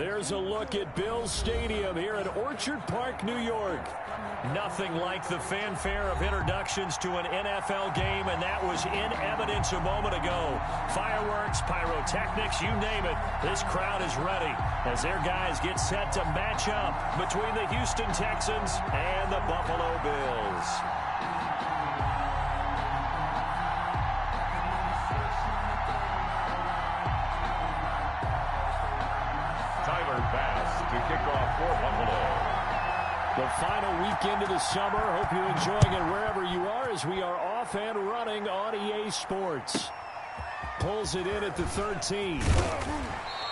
There's a look at Bills Stadium here in Orchard Park, New York. Nothing like the fanfare of introductions to an NFL game, and that was in evidence a moment ago. Fireworks, pyrotechnics, you name it. This crowd is ready as their guys get set to match up between the Houston Texans and the Buffalo Bills. To kick off for Buffalo. The final weekend of the summer. Hope you're enjoying it wherever you are as we are off and running on EA Sports. Pulls it in at the 13.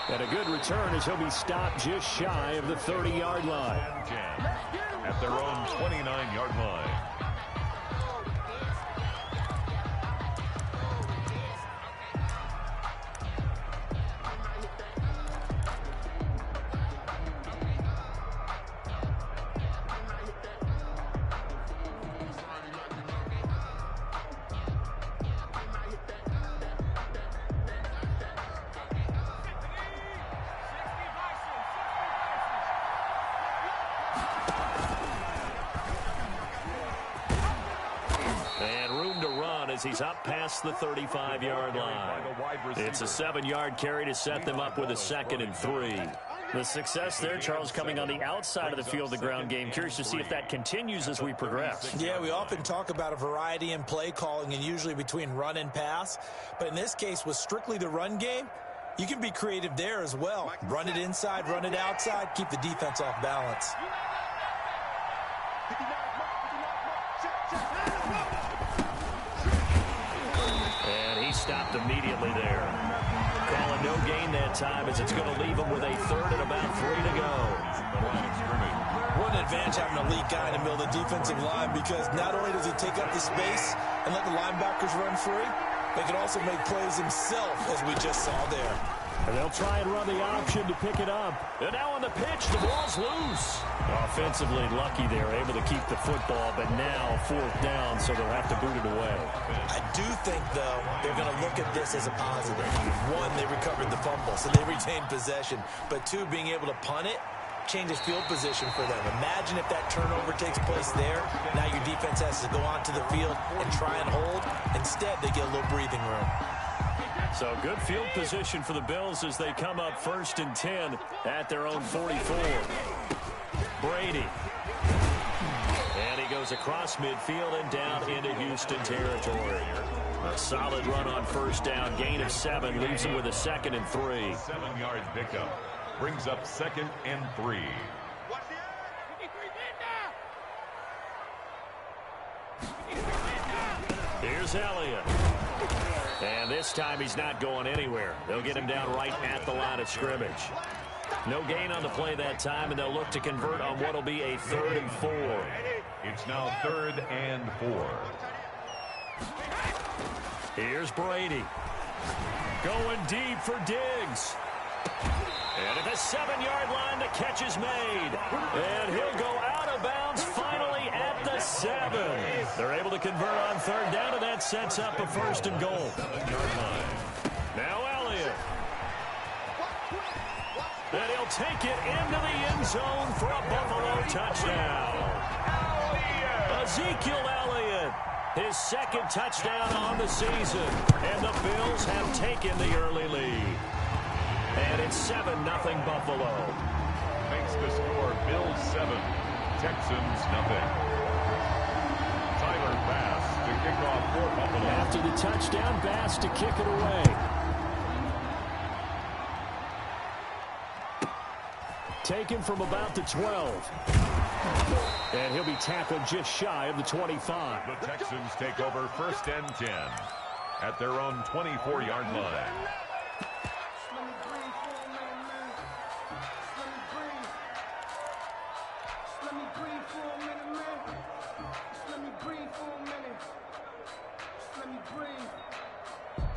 And a good return as he'll be stopped just shy of the 30-yard line. At their own 29-yard line. He's up past the 35-yard line. It's a 7-yard carry to set them up with a 2nd and 3. The success there, Charles, coming on the outside of the field, the ground game. Curious to see if that continues as we progress. Yeah, we often talk about a variety in play calling and usually between run and pass. But in this case, with strictly the run game, you can be creative there as well. Run it inside, run it outside, keep the defense off balance. Stopped immediately there. Calling no gain that time as it's going to leave him with a 3rd and about 3 to go. What an advantage having a elite guy in the middle of the defensive line, because not only does he take up the space and let the linebackers run free, they can also make plays himself, as we just saw there. And they'll try and run the option to pick it up. And now on the pitch, the ball's loose. Offensively lucky they're able to keep the football, but now 4th down, so they'll have to boot it away. I do think, though, they're going to look at this as a positive. 1, they recovered the fumble, so they retained possession. But 2, being able to punt it changes field position for them. Imagine if that turnover takes place there. Now your defense has to go onto the field and try and hold. Instead, they get a little breathing room. So good field position for the Bills as they come up 1st and 10 at their own 44. Brady. And he goes across midfield and down into Houston territory. A solid run on 1st down. Gain of 7 leaves him with a 2nd and 3. 7-yard pickup brings up 2nd and 3. Here's Elliott. And this time he's not going anywhere. They'll get him down right at the line of scrimmage. No gain on the play that time, and they'll look to convert on what will be a 3rd and 4. It's now 3rd and 4. Here's Brady. Going deep for Diggs. And at the 7-yard line, the catch is made. And he'll go out of bounds finally at the 7. They're able to convert on 3rd down, and that sets up a 1st and goal. 7-yard line. Now Elliott. And he'll take it into the end zone for a Buffalo touchdown. Ezekiel Elliott, his 2nd touchdown on the season. And the Bills have taken the early lead. And it's 7-0 Buffalo. Makes the score Bills 7, Texans nothing. Tyler Bass to kick off for Buffalo. After the touchdown, Bass to kick it away. Taken from about the 12. And he'll be tackled just shy of the 25. The Texans take over 1st and 10 at their own 24-yard line.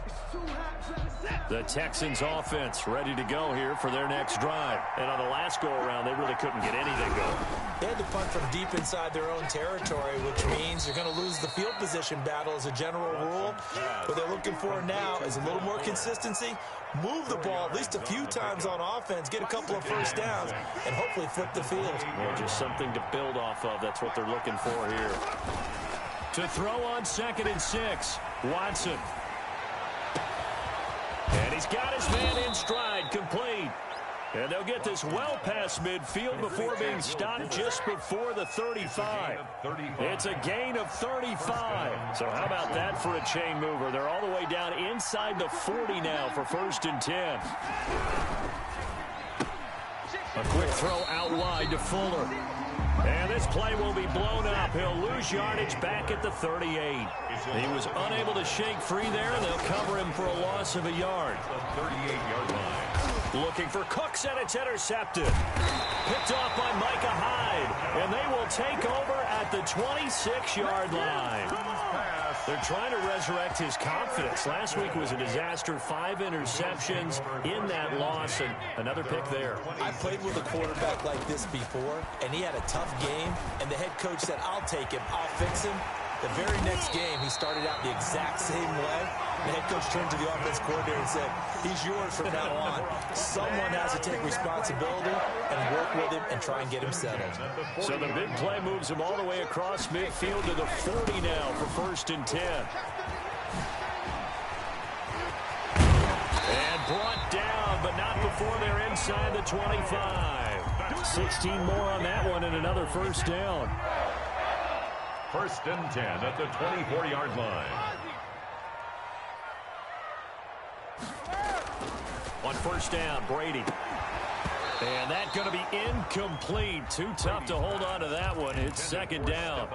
It's too hot, The Texans offense ready to go here for their next drive. And on the last go-around, they really couldn't get anything going. They had to punt from deep inside their own territory, which means you're going to lose the field position battle as a general rule. What they're looking for now is a little more consistency, move the ball at least a few times on offense, get a couple of first downs, and hopefully flip the field. Well, just something to build off of. That's what they're looking for here. To throw on 2nd and 6, Watson. And he's got his man in stride, complete. And they'll get this well past midfield before being stopped just before the 35. It's a gain of 35. So how about that for a chain mover? They're all the way down inside the 40 now for 1st and 10. A quick throw out wide to Fuller. And this play will be blown up. He'll lose yardage back at the 38. He was unable to shake free there, and they'll cover him for a loss of a yard. 38-yard line. Looking for Cooks, and it's intercepted. Picked off by Micah Hyde, and they will take over at the 26-yard line. They're trying to resurrect his confidence. Last week was a disaster. 5 interceptions in that loss, and another pick there. I played with a quarterback like this before, and he had a tough game, and the head coach said, I'll take him, I'll fix him. The very next game, he started out the exact same way. The head coach turned to the offense coordinator and said, he's yours from now on. Someone has to take responsibility and work with him and try and get him settled. So the big play moves him all the way across midfield to the 40 now for 1st and 10. And brought down, but not before they're inside the 25. 16 more on that one and another first down. 1st and 10 at the 24-yard line. On 1st down, Brady. And that's going to be incomplete. Too tough to hold on to that one. It's 2nd down.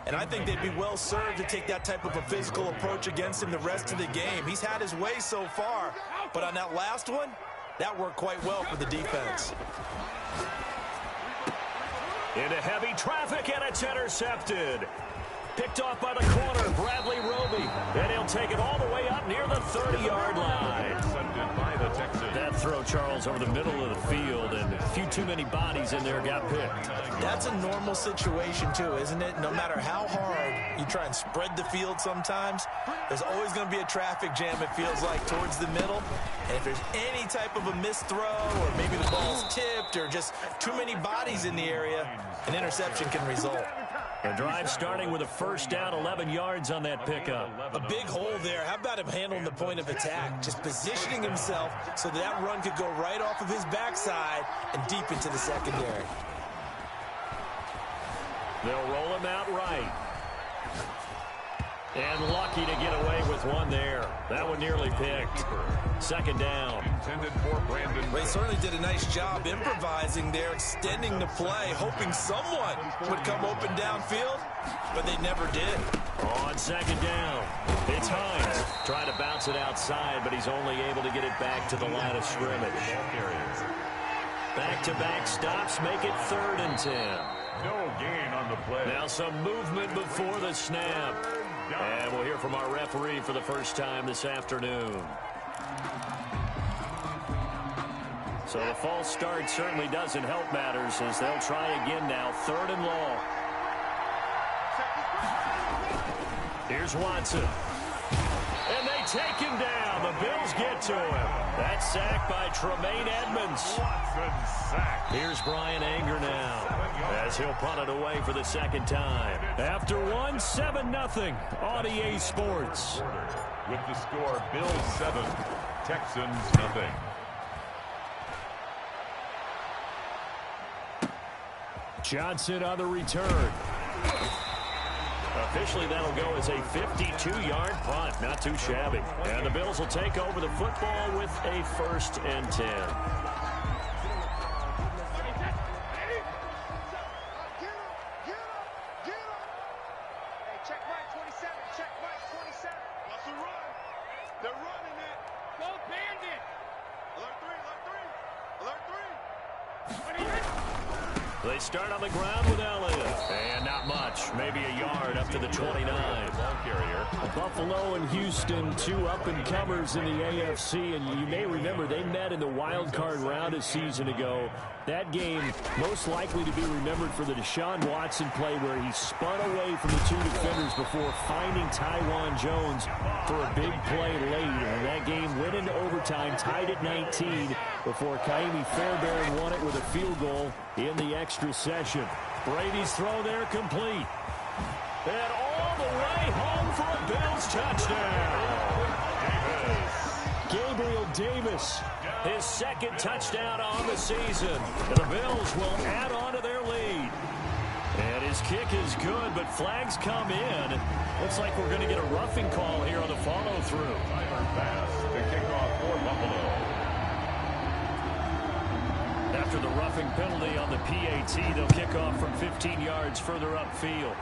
And I think they'd be well served to take that type of a physical approach against him the rest of the game. He's had his way so far, but on that last one, that worked quite well for the defense. Into heavy traffic, and it's intercepted. Picked off by the corner, Bradley Roby. And he'll take it all the way up near the 30-yard line. That throw, Charles, over the middle of the field, and a few too many bodies in there got picked. That's a normal situation, too, isn't it? No matter how hard you try and spread the field sometimes, there's always going to be a traffic jam, it feels like, towards the middle. And if there's any type of a missed throw, or maybe the ball's tipped, or just too many bodies in the area, an interception can result. The drive starting with a 1st down, 11 yards on that pickup. A big hole there. How about him handling the point of attack? Just positioning himself so that run could go right off of his backside and deep into the secondary. They'll roll him out right. And lucky to get away with one there. That one nearly picked. 2nd down. They certainly did a nice job improvising there, extending the play, hoping someone would come open downfield, but they never did. On 2nd down, it's Hines. Trying to bounce it outside, but he's only able to get it back to the line of scrimmage. Back-to-back stops make it 3rd and 10. No gain on the play. Now some movement before the snap. And we'll hear from our referee for the first time this afternoon. So the false start certainly doesn't help matters as they'll try again now. 3rd and long. Here's Watson. And they take him down. The Bills get to him. That's sacked by Tremaine Edmonds. Here's Brian Anger now as he'll punt it away for the 2nd time. After one, 7-0 on EA Sports. With the score, Bills 7, Texans 0. Johnson on the return. Officially, that'll go as a 52-yard punt. Not too shabby. And the Bills will take over the football with a 1st and 10. They start on the ground with Elliott. And not much. Maybe a yard up to the 29. Ball carrier. Buffalo and Houston, two up-and-comers in the AFC. And you may remember they met in the wild card round a season ago. That game most likely to be remembered for the Deshaun Watson play where he spun away from the two defenders before finding Tywan Jones for a big play late. And that game went into overtime, tied at 19 before Kaimi Fairbairn won it with a field goal in the extra session. Brady's throw there complete. And all the way home for a Bills touchdown. Gabriel Davis, his second touchdown on the season. And the Bills will add on to their lead. And his kick is good, but flags come in. Looks like we're going to get a roughing call here on the follow-through. Tyler Bass to kick off for Buffalo. After the roughing penalty on the PAT, they'll kick off from 15 yards further upfield.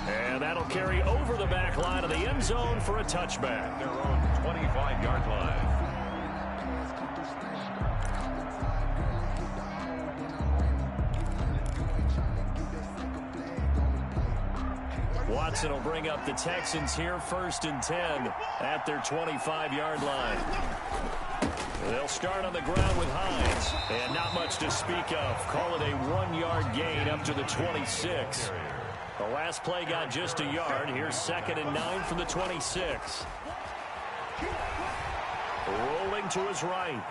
And that'll carry over the back line of the end zone for a touchback. Their own 25-yard line. Watson will bring up the Texans here, 1st and 10 at their 25-yard line. They'll start on the ground with Hines. And not much to speak of. Call it a 1-yard gain up to the 26. The last play got just a yard. Here's 2nd and 9 from the 26. Rolling to his right.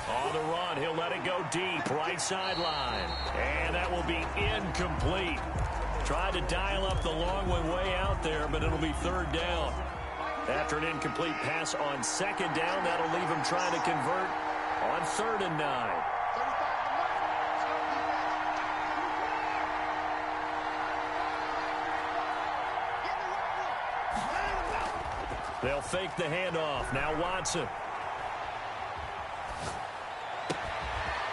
On the run, he'll let it go deep. Right sideline. And that will be incomplete. Tried to dial up the long one way out there, but it'll be 3rd down. After an incomplete pass on 2nd down, that'll leave him trying to convert on 3rd and 9. They'll fake the handoff. Now Watson.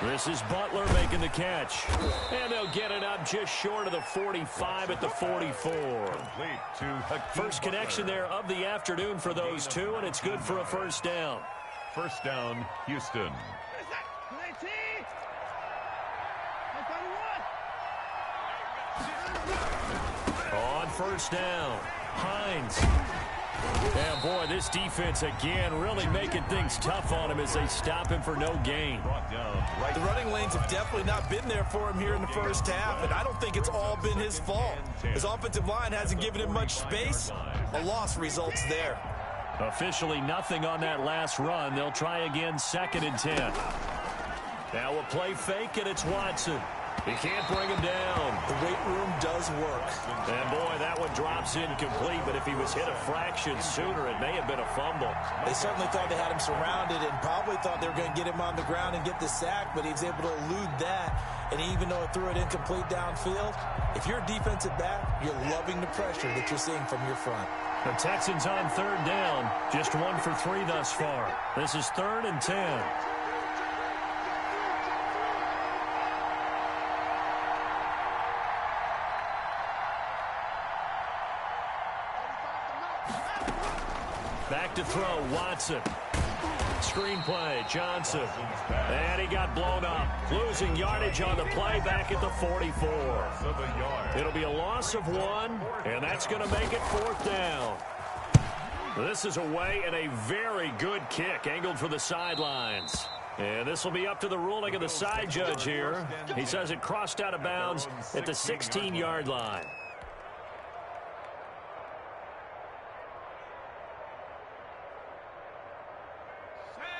This is Butler making the catch. And they'll get it up just short of the 45 at the 44. First connection there of the afternoon for those two, and it's good for a 1st down. 1st down, Houston. On 1st down, Hines. And boy, this defense again really making things tough on him as they stop him for no gain. The running lanes have definitely not been there for him here in the first half, and I don't think it's all been his fault. His offensive line hasn't given him much space. A loss results there. Officially nothing on that last run. They'll try again, 2nd and 10. Now a play fake, and it's Watson. He can't bring him down. The weight room does work. And boy, that one drops incomplete, but if he was hit a fraction sooner, it may have been a fumble. They certainly thought they had him surrounded and probably thought they were going to get him on the ground and get the sack, but he was able to elude that. And even though it threw it incomplete downfield, if you're a defensive back, you're loving the pressure that you're seeing from your front. The Texans on 3rd down, just 1 for 3 thus far. This is 3rd and 10. Back to throw, Watson. Screen play, Johnson. And he got blown up. Losing yardage on the play back at the 44. It'll be a loss of 1, and that's going to make it 4th down. This is away and a very good kick, angled for the sidelines. And this will be up to the ruling of the side judge here. He says it crossed out of bounds at the 16-yard line.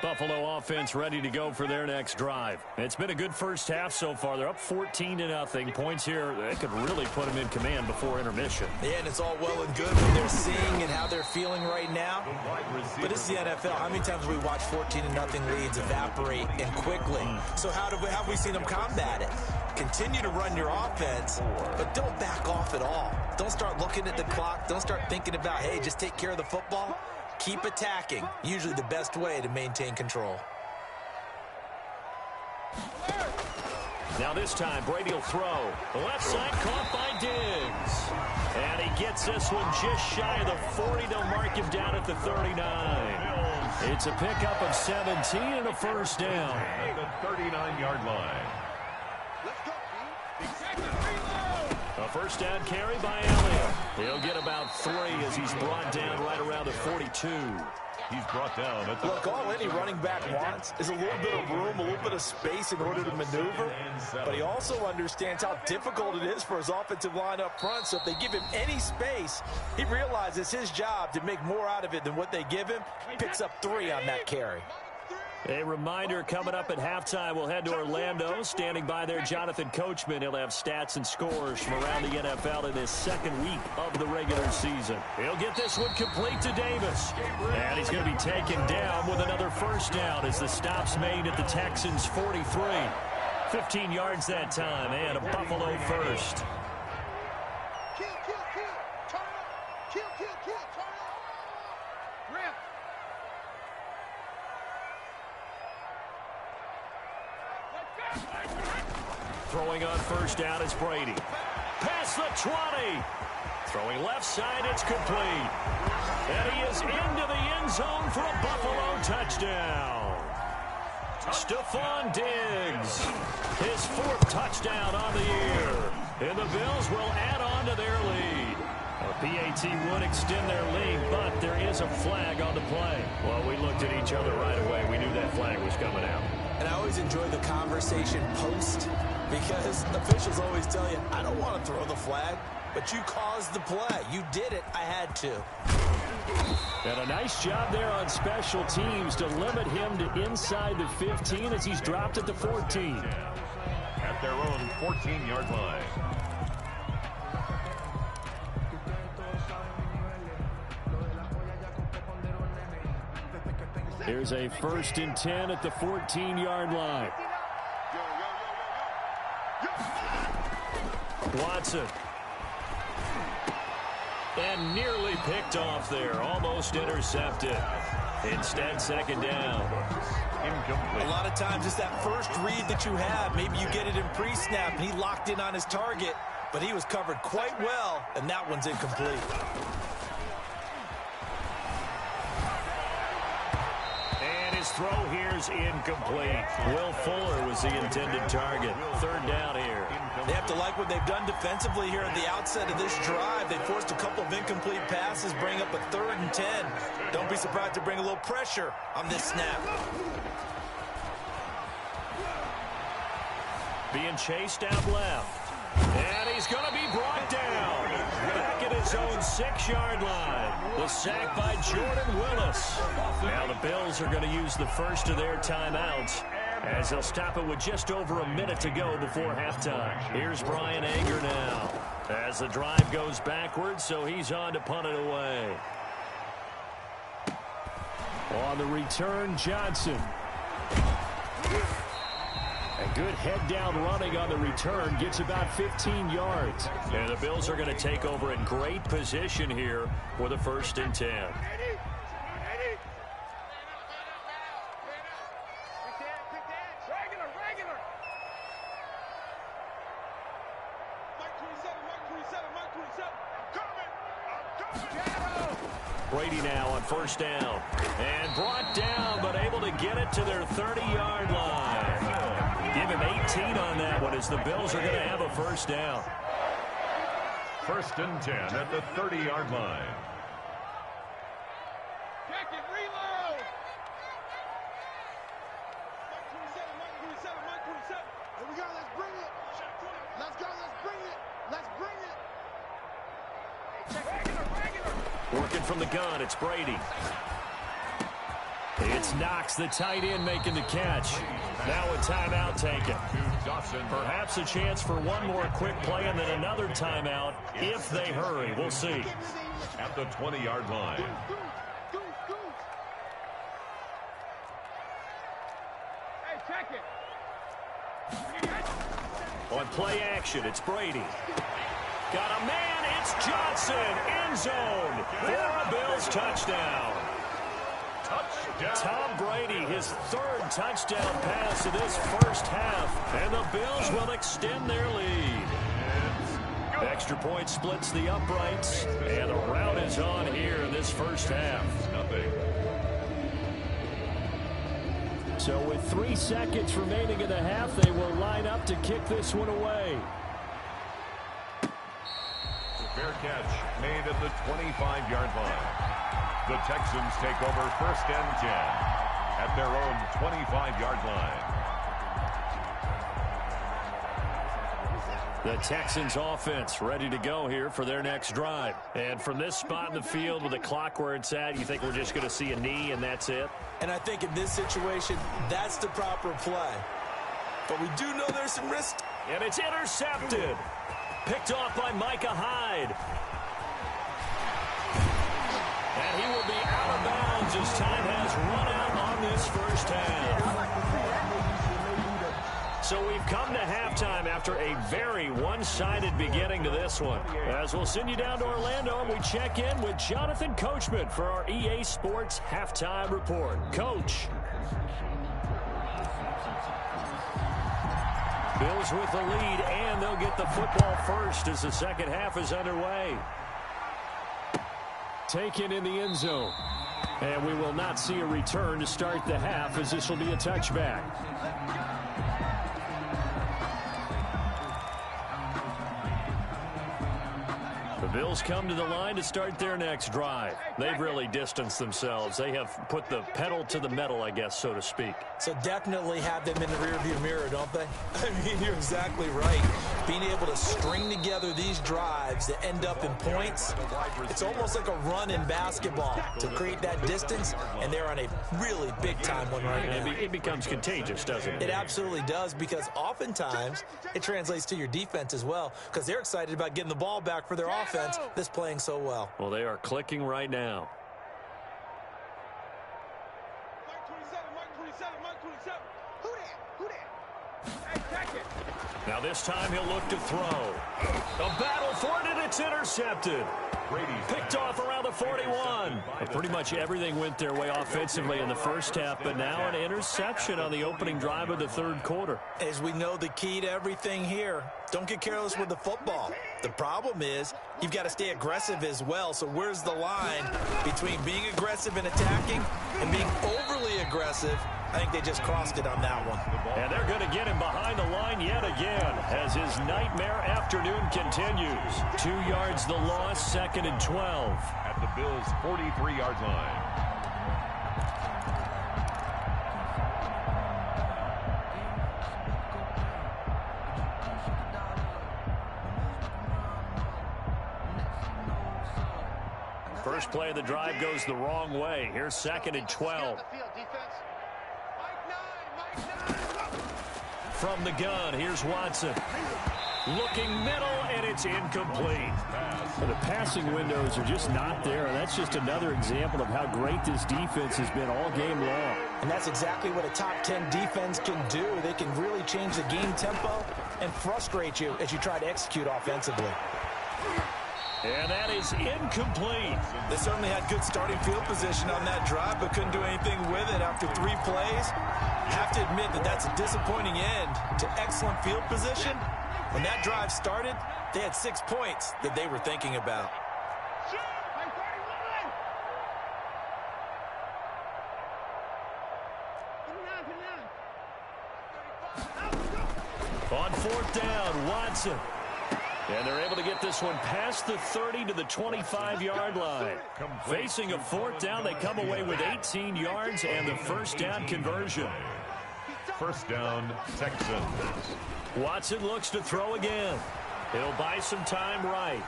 Buffalo offense ready to go for their next drive. It's been a good first half so far. They're up 14-0. Points here that could really put them in command before intermission. Yeah, and it's all well and good what they're seeing and how they're feeling right now. But this is the NFL. How many times have we watched 14-0 leads evaporate and quickly? So how have we seen them combat it? Continue to run your offense, but don't back off at all. Don't start looking at the clock. Don't start thinking about, hey, just take care of the football. Keep attacking. Usually the best way to maintain control. Now this time, Brady will throw. The left side caught by Diggs. And he gets this one just shy of the 40. They'll mark him down at the 39. It's a pickup of 17 and a 1st down. At the 39-yard line. A first down carry by Elliott. He'll get about 3 as he's brought down right around the 42. He's brought down at the Look, all any running back wants is a little bit of room, a little bit of space in order to maneuver. But he also understands how difficult it is for his offensive line up front. So if they give him any space, he realizes his job to make more out of it than what they give him. Picks up 3 on that carry. A reminder, coming up at halftime, we'll head to Orlando. Standing by there, Jonathan Coachman. He'll have stats and scores from around the NFL in this second week of the regular season. He'll get this one complete to Davis. And he's going to be taken down with another first down as the stop's made at the Texans' 43. 15 yards that time, and a Buffalo first. Throwing on first down is Brady. Past the 20. Throwing left side, it's complete. And he is into the end zone for a Buffalo touchdown. Stephon Diggs, his 4th touchdown on the year. And the Bills will add on to their lead. A PAT would extend their lead, but there is a flag on the play. Well, we looked at each other right away. We knew that flag was coming out. And I always enjoy the conversation post, because officials always tell you, I don't want to throw the flag, but you caused the play. You did it. I had to. And a nice job there on special teams to limit him to inside the 15 as he's dropped at the 14. At their own 14-yard line. Here's a 1st and 10 at the 14-yard line. Watson. And nearly picked off there. Almost intercepted. Instead, second down. Incomplete. A lot of times it's that first read that you have. Maybe you get it in pre-snap, and he locked in on his target, but he was covered quite well, and that one's incomplete. His throw here is incomplete. Will Fuller was the intended target. 3rd down here. They have to like what they've done defensively here at the outset of this drive. They forced a couple of incomplete passes, bring up a 3rd and 10. Don't be surprised to bring a little pressure on this snap. Being chased out left. And he's going to be brought down. Back at his own 6-yard line. The sack by Jordan Willis. Now the Bills are going to use the first of their timeouts as they'll stop it with just over a minute to go before halftime. Here's Brian Anger now as the drive goes backwards, so he's on to punt it away. On the return, Johnson. A good head-down running on the return gets about 15 yards. And the Bills are going to take over in great position here for the 1st and 10. Brady now on first down. And brought down, but able to get it to their 30-yard line. Give him 18 on that one as the Bills are going to have a first down. 1st and 10 at the 30-yard line. Check it, reload. Here we go, let's bring it. Let's go, let's bring it. Let's bring it. Working from the gun, it's Brady. It's Knox, the tight end, making the catch. Now a timeout taken. Perhaps a chance for one more quick play and then another timeout if they hurry. We'll see. At the 20-yard line. Hey, check it. On play action, it's Brady. Got a man, it's Johnson. End zone for a Bills touchdown. Tom Brady, his 3rd touchdown pass of this first half. And the Bills will extend their lead. Extra point splits the uprights. And the rout is on here in this first half. So with 3 seconds remaining in the half, they will line up to kick this one away. Fair catch made at the 25-yard line. The Texans take over 1st and 10 at their own 25-yard line. The Texans offense ready to go here for their next drive. And from this spot in the field with the clock where it's at, you think we're just going to see a knee and that's it? And I think in this situation, that's the proper play. But we do know there's some risk. And it's intercepted. Picked off by Micah Hyde. And he will be out of bounds as time has run out on this first half. So we've come to halftime after a very one-sided beginning to this one. As we'll send you down to Orlando, and we check in with Jonathan Coachman for our EA Sports Halftime Report. Coach. Bills with the lead, and they'll get the football first as the second half is underway. Taken in the end zone. And we will not see a return to start the half, as this will be a touchback. The Bills come to the line to start their next drive. They've really distanced themselves. They have put the pedal to the metal, I guess, so to speak. So definitely have them in the rearview mirror, don't they? I mean, you're exactly right. Being able to string together these drives that end up in points, it's almost like a run in basketball to create that distance, and they're on a really big-time one right now. It becomes contagious, doesn't it? It absolutely does, because oftentimes it translates to your defense as well, because they're excited about getting the ball back for their offense that's playing so well. Well, they are clicking right now. Now this time he'll look to throw. A battle for it, and it's intercepted. Picked off around the 41. Pretty much everything went their way offensively in the first half, but now an interception on the opening drive of the third quarter. As we know, the key to everything here, don't get careless with the football. The problem is you've got to stay aggressive as well. So where's the line between being aggressive and attacking and being overly aggressive? I think they just crossed it on that one. And they're going to get him behind the line yet again as his nightmare afternoon continues. 2 yards the loss, 2nd and 12. At the Bills' 43-yard line. First play of the drive goes the wrong way. Here's 2nd and 12. From the gun, here's Watson. Looking middle, and it's incomplete. The passing windows are just not there, and that's just another example of how great this defense has been all game long. And that's exactly what a top 10 defense can do. They can really change the game tempo and frustrate you as you try to execute offensively. And that is incomplete. They certainly had good starting field position on that drive, but couldn't do anything with it after 3 plays. Have to admit that that's a disappointing end to excellent field position. When that drive started, they had 6 points that they were thinking about. On 4th down, Watson. And they're able to get this one past the 30 to the 25-yard line. Facing a 4th down, they come away with 18 yards and the first down conversion. First down, Texans. Watson looks to throw again. He'll buy some time right.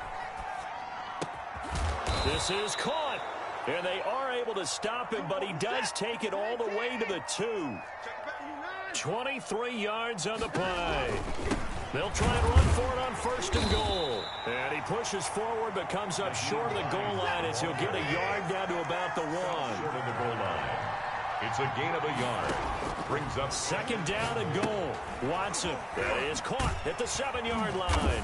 This is caught. And they are able to stop him, but he does take it all the way to the 2. 23 yards on the play. They'll try and run for it on 1st and goal. And he pushes forward but comes up short of the goal line as he'll get a yard down to about the 1. Short of the goal line. It's a gain of a yard. Brings up 2nd down and goal. Watson is caught at the 7-yard line.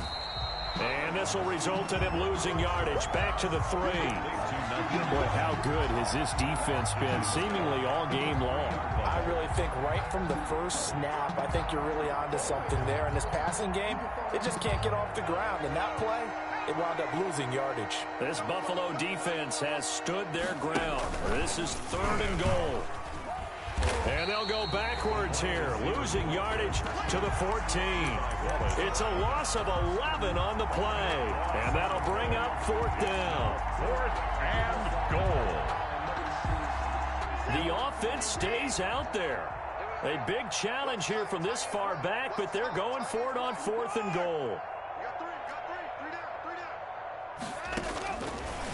And this will result in him losing yardage back to the 3. Boy, how good has this defense been seemingly all game long. I really think right from the first snap, I think you're really onto something there. In this passing game, it just can't get off the ground. In that play, it wound up losing yardage. This Buffalo defense has stood their ground. This is 3rd and goal. And they'll go backwards here, losing yardage to the 14. It's a loss of 11 on the play, and that'll bring up 4th down. 4th and goal. The offense stays out there. A big challenge here from this far back, but they're going for it on 4th and goal.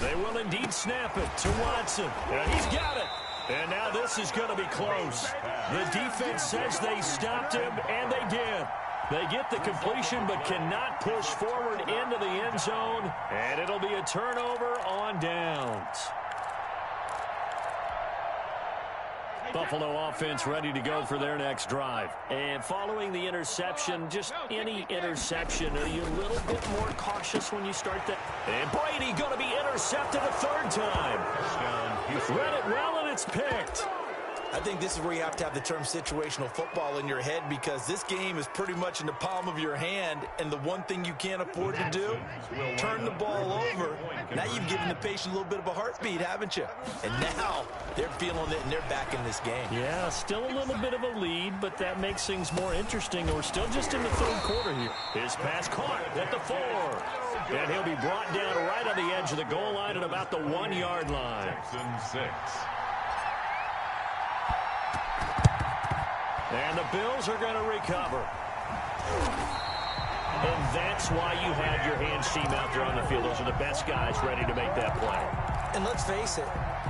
They will indeed snap it to Watson. And he's got it. And now this is going to be close. The defense says they stopped him, and they did. They get the completion but cannot push forward into the end zone, and it'll be a turnover on downs. Buffalo offense ready to go for their next drive. And following the interception, just any interception, are you a little bit more cautious when you start that? And Brady going to be intercepted a 3rd time. Read it well, and it's picked. I think this is where you have to have the term situational football in your head, because this game is pretty much in the palm of your hand, and the one thing you can't afford to do, turn the ball over. Now you've given the patient a little bit of a heartbeat, haven't you? And now they're feeling it, and they're back in this game. Yeah, still a little bit of a lead, but that makes things more interesting. We're still just in the 3rd quarter here. His pass caught at the 4. And he'll be brought down right on the edge of the goal line at about the 1-yard line. Texans 6. And the Bills are going to recover. And that's why you have your hands team out there on the field. Those are the best guys ready to make that play. And let's face it,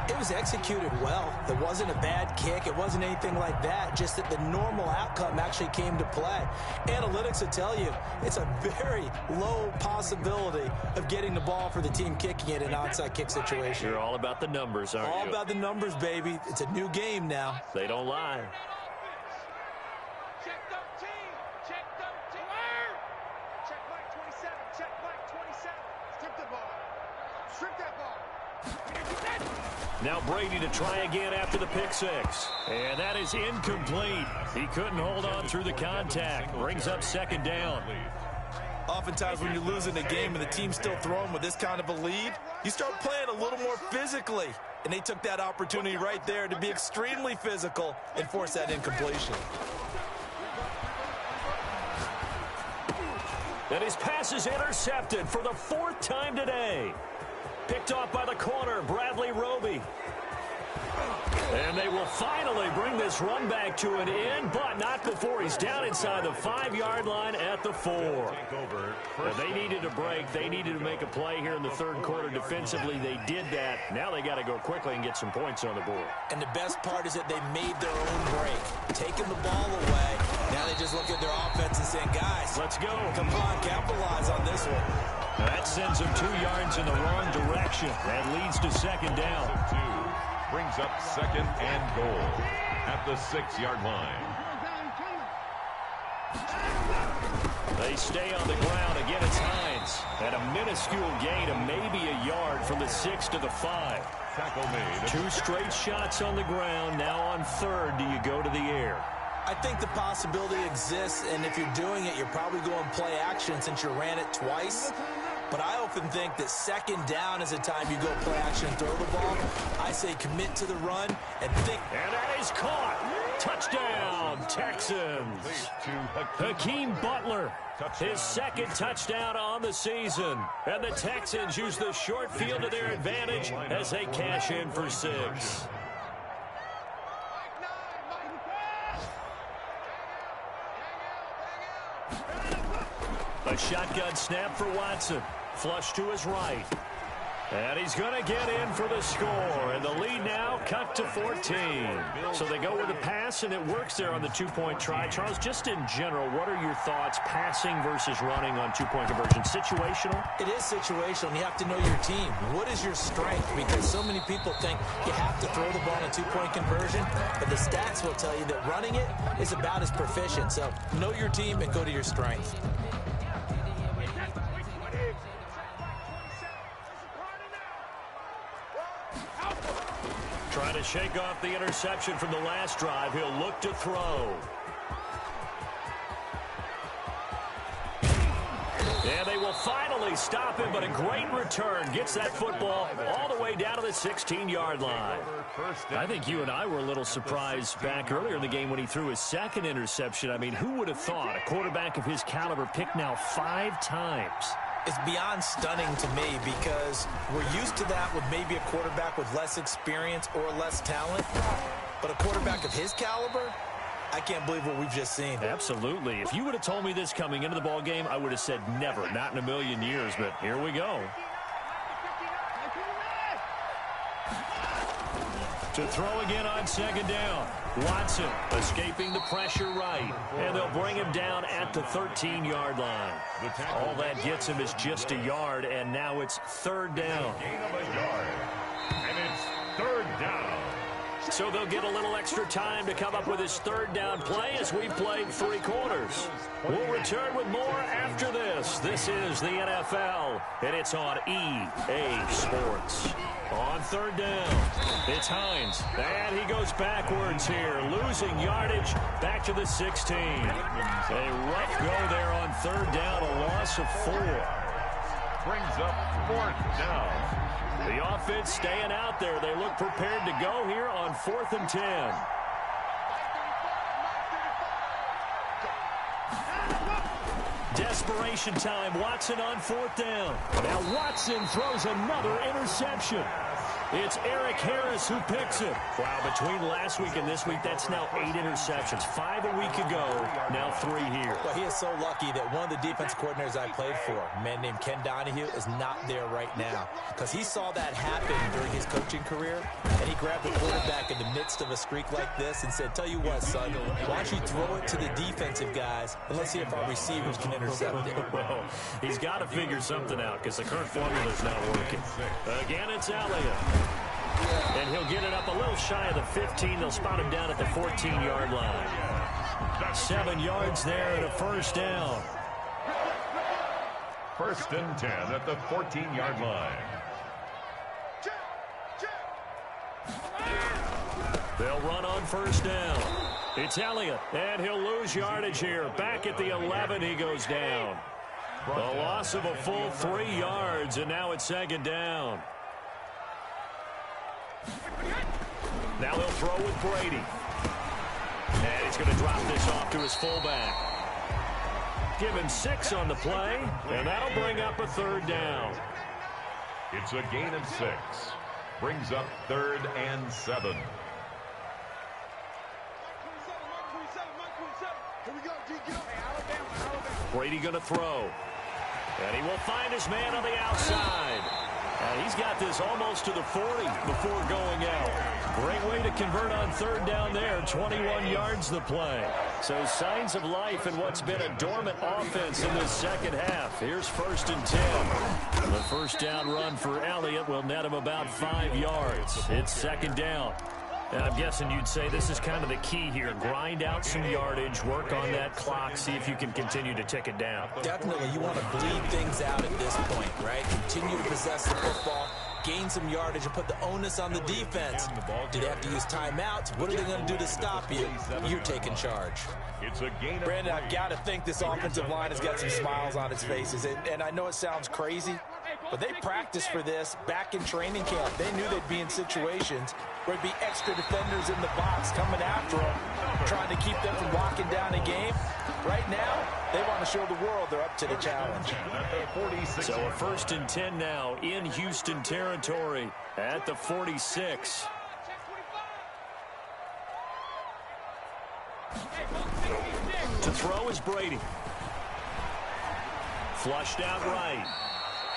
it was executed well. It wasn't a bad kick. It wasn't anything like that. Just that the normal outcome actually came to play. Analytics will tell you it's a very low possibility of getting the ball for the team kicking it in an onside kick situation. You're all about the numbers, aren't you? All about the numbers, baby. It's a new game now. They don't lie. Check 13. Check 13. Check Mike 27. Check Mike 27. Strip the ball. Strip that ball. Now Brady to try again after the pick 6. And that is incomplete. He couldn't hold on through the contact. Brings up 2nd down. Oftentimes when you're losing a game and the team's still throwing with this kind of a lead, you start playing a little more physically. And they took that opportunity right there to be extremely physical and force that incompletion. And his pass is intercepted for the 4th time today. Picked off by the corner, Bradley Roby. And they will finally bring this run back to an end, but not before he's down inside the 5-yard line at the 4. And they needed a break. They needed to make a play here in the 3rd quarter defensively. They did that. Now they got to go quickly and get some points on the board. And the best part is that they made their own break, taking the ball away. Now they just look at their offense and saying, guys, let's go. Come on, capitalize on this one. That sends them 2 yards in the wrong direction. That leads to 2nd down. 2 brings up 2nd and goal at the 6-yard line. They stay on the ground. Again, it's Hines. At a minuscule gain of maybe a yard from the 6 to the 5. Tackle made. 2 straight shots on the ground. Now on 3rd, do you go to the air? I think the possibility exists, and if you're doing it, you're probably going play action since you ran it twice. But I often think that 2nd down is a time you go play action and throw the ball. I say commit to the run and think. And that is caught. Touchdown, Texans. Hakeem Butler, his 2nd touchdown on the season. And the Texans use the short field to their advantage as they cash in for 6. A shotgun snap for Watson. Flush to his right. And he's going to get in for the score. And the lead now cut to 14. So they go with a pass, and it works there on the 2-point try. Charles, just in general, what are your thoughts passing versus running on 2-point conversion? Situational? It is situational. You have to know your team. What is your strength? Because so many people think you have to throw the ball in a 2-point conversion, but the stats will tell you that running it is about as proficient. So know your team and go to your strength. Trying to shake off the interception from the last drive. He'll look to throw. And they will finally stop him, but a great return. Gets that football all the way down to the 16-yard line. I think you and I were a little surprised back earlier in the game when he threw his second interception. I mean, who would have thought a quarterback of his caliber picked now 5 times? It's beyond stunning to me because we're used to that with maybe a quarterback with less experience or less talent. But a quarterback of his caliber, I can't believe what we've just seen. Absolutely. If you would have told me this coming into the ball game, I would have said never, not in a million years. But here we go. To throw again on second down. Watson escaping the pressure right. And they'll bring him down at the 13-yard line. All that gets him is just a yard, and now it's third down. Gain of a yard. And it's third down. So they'll get a little extra time to come up with his third down play as we've played 3 quarters. We'll return with more after this. This is the NFL, and it's on EA Sports. On third down, it's Hines, and he goes backwards here, losing yardage back to the 16. A rough go there on third down, a loss of 4. Brings up fourth down. The offense staying out there. They look prepared to go here on 4th and 10. Desperation time. Watson on 4th down. Now Watson throws another interception. It's Eric Harris who picks it. Wow, between last week and this week, that's now 8 interceptions. 5 a week ago, now 3 here. Well, he is so lucky that one of the defense coordinators I played for, a man named Ken Donahue, is not there right now. Because he saw that happen during his coaching career, and he grabbed the quarterback in the midst of a streak like this and said, tell you what, son, why don't you throw it to the defensive guys, and let's see if our receivers can intercept it. Well, he's got to figure something out because the current formula is not working. Again, it's Elliott. And he'll get it up a little shy of the 15. They'll spot him down at the 14-yard line. 7 yards there and a first down. 1st and 10 at the 14-yard line. They'll run on first down. It's Elliott, and he'll lose yardage here. Back at the 11, he goes down. A loss of a full 3 yards, and now it's second down. Now they'll throw with Brady. And he's going to drop this off to his fullback. Give him 6 on the play, and that'll bring up a third down. It's a gain of 6. Brings up 3rd and 7. Brady going to throw. And he will find his man on the outside. And he's got this almost to the 40 before going out. Great way to convert on third down there. 21 yards the play. So signs of life in what's been a dormant offense in this second half. Here's 1st and 10. The first down run for Elliott will net him about 5 yards. It's second down. And I'm guessing you'd say this is kind of the key here. Grind out some yardage, work on that clock, see if you can continue to tick it down. Definitely. You want to bleed things out at this point, right? Continue to possess the football, gain some yardage, and put the onus on the defense. Do they have to use timeouts? What are they going to do to stop you? You're taking charge. It's a gain of Brandon, I've got to think this offensive line has got some smiles on its faces. And I know it sounds crazy, but they practiced for this back in training camp. They knew they'd be in situations where there'd be extra defenders in the box coming after them, trying to keep them from locking down a game. Right now, they want to show the world they're up to the challenge. So a 1st and 10 now in Houston territory at the 46. To throw is Brady. Flushed out right.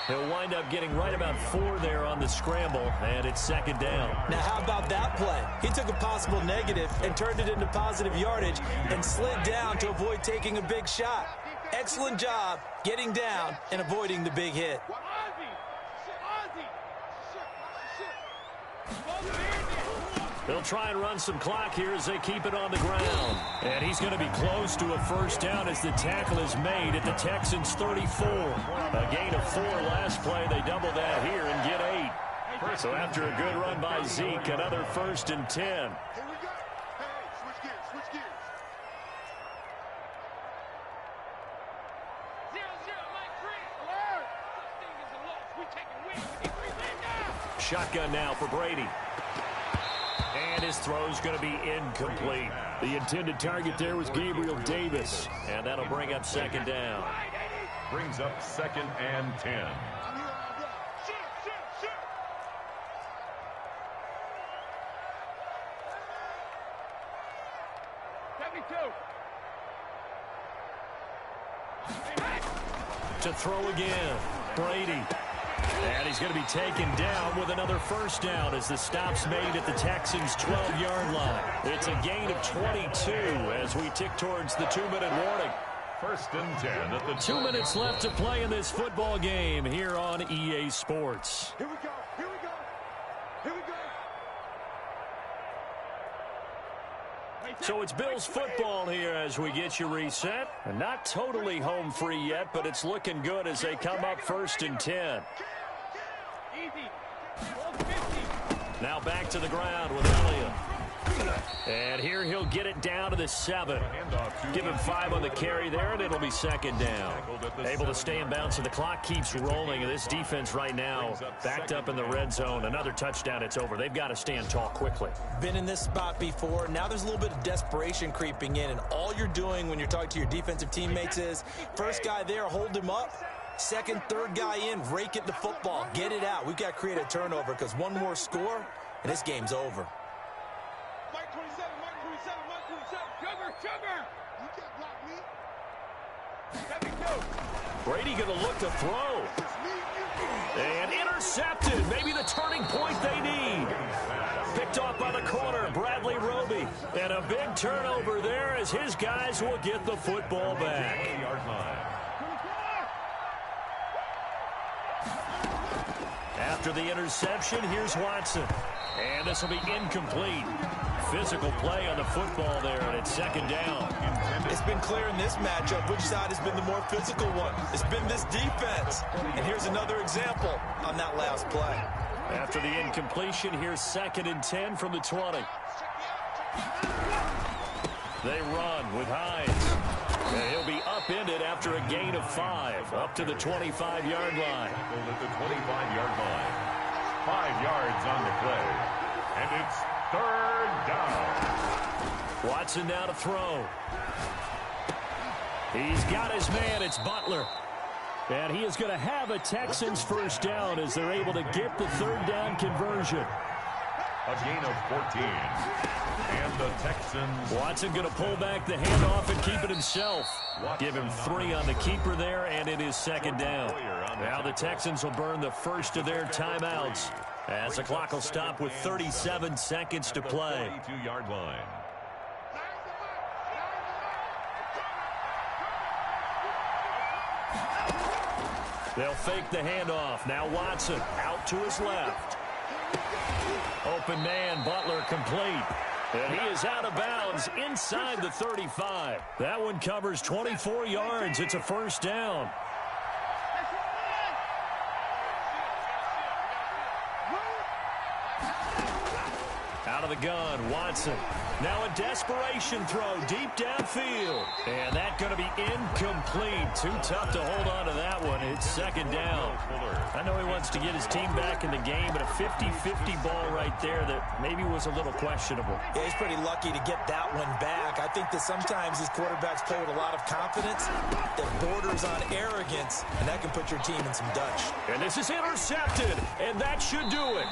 He'll wind up getting right about 4 there on the scramble, and it's second down. Now, how about that play? He took a possible negative and turned it into positive yardage and slid down to avoid taking a big shot. Excellent job getting down and avoiding the big hit. They'll try and run some clock here as they keep it on the ground. And he's going to be close to a first down as the tackle is made at the Texans' 34. A gain of 4 last play. They double that here and get 8. So after a good run by Zeke, another 1st and 10. Here we go. Hey, switch gears. 0-0, Mike 3. Shotgun now for Brady. And his throw's going to be incomplete. The intended target there was Gabriel Davis. And that'll bring up second down. Brings up 2nd and 10. To throw again. Brady. And he's going to be taken down with another first down as the stop's made at the Texans' 12-yard line. It's a gain of 22 as we tick towards the 2-minute warning. 1st and 10 at the 2 minutes left to play in this football game here on EA Sports. Here we go. Here we go. Here we go. So it's Bills football here as we get you reset. And not totally home free yet, but it's looking good as they come up 1st and 10. Now back to the ground with Elliott. And here he'll get it down to the 7. Give him 5 on the carry there, and it'll be second down. Able to stay in bounds, and the clock keeps rolling. And this defense right now backed up in the red zone. Another touchdown, it's over. They've got to stand tall quickly. Been in this spot before. Now there's a little bit of desperation creeping in, and all you're doing when you're talking to your defensive teammates is first guy there, hold him up. Second, third guy in, rake it the football. Get it out. We've got to create a turnover because one more score, and this game's over. Mike 27, Mike 27, Mike 27. Sugar! You can't block me. Brady going to look to throw. And intercepted. Maybe the turning point they need. Picked off by the corner, Bradley Roby. And a big turnover there as his guys will get the football back. After the interception, here's Watson. And this will be incomplete. Physical play on the football there, and it's second down. It's been clear in this matchup which side has been the more physical one. It's been this defense. And here's another example on that last play. After the incompletion, here's 2nd and 10 from the 20. They run with Hines. And he'll be upended after a gain of 5, up to the 25-yard line. At the 25-yard line. 5 yards on the play. And it's 3rd down. Watson now to throw. He's got his man. It's Butler. And he is going to have a Texans first down as they're able to get the 3rd down conversion. A gain of 14. And the Texans. Watson going to pull back the handoff and keep it himself. Give him 3 on the keeper there, and it is second down. Now the Texans will burn the first of their timeouts as the clock will stop with 37 seconds to play. 22-yard line. They'll fake the handoff. Now Watson out to his left. Open man, Butler complete. And he is out of bounds inside the 35. That one covers 24 yards. It's a first down. Out of the gun, Watson. Now a desperation throw deep downfield. And that's going to be incomplete. Too tough to hold on to that one. It's second down. I know he wants to get his team back in the game, but a 50-50 ball right there that maybe was a little questionable. Yeah, he's pretty lucky to get that one back. I think that sometimes these quarterbacks play with a lot of confidence that borders on arrogance, and that can put your team in some Dutch. And this is intercepted, and that should do it.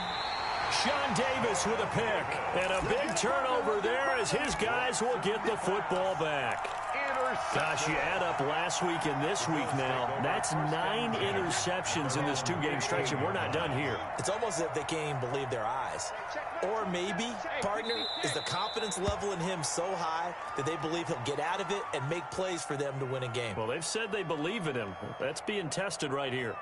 Sean Davis with a pick. And a big turnover there as his guys will get the football back. Gosh, you add up last week and this week now. That's 9 interceptions in this 2-game stretch, and we're not done here. It's almost as if they can't even believe their eyes. Or maybe, partner, is the confidence level in him so high that they believe he'll get out of it and make plays for them to win a game. Well, they've said they believe in him. That's being tested right here.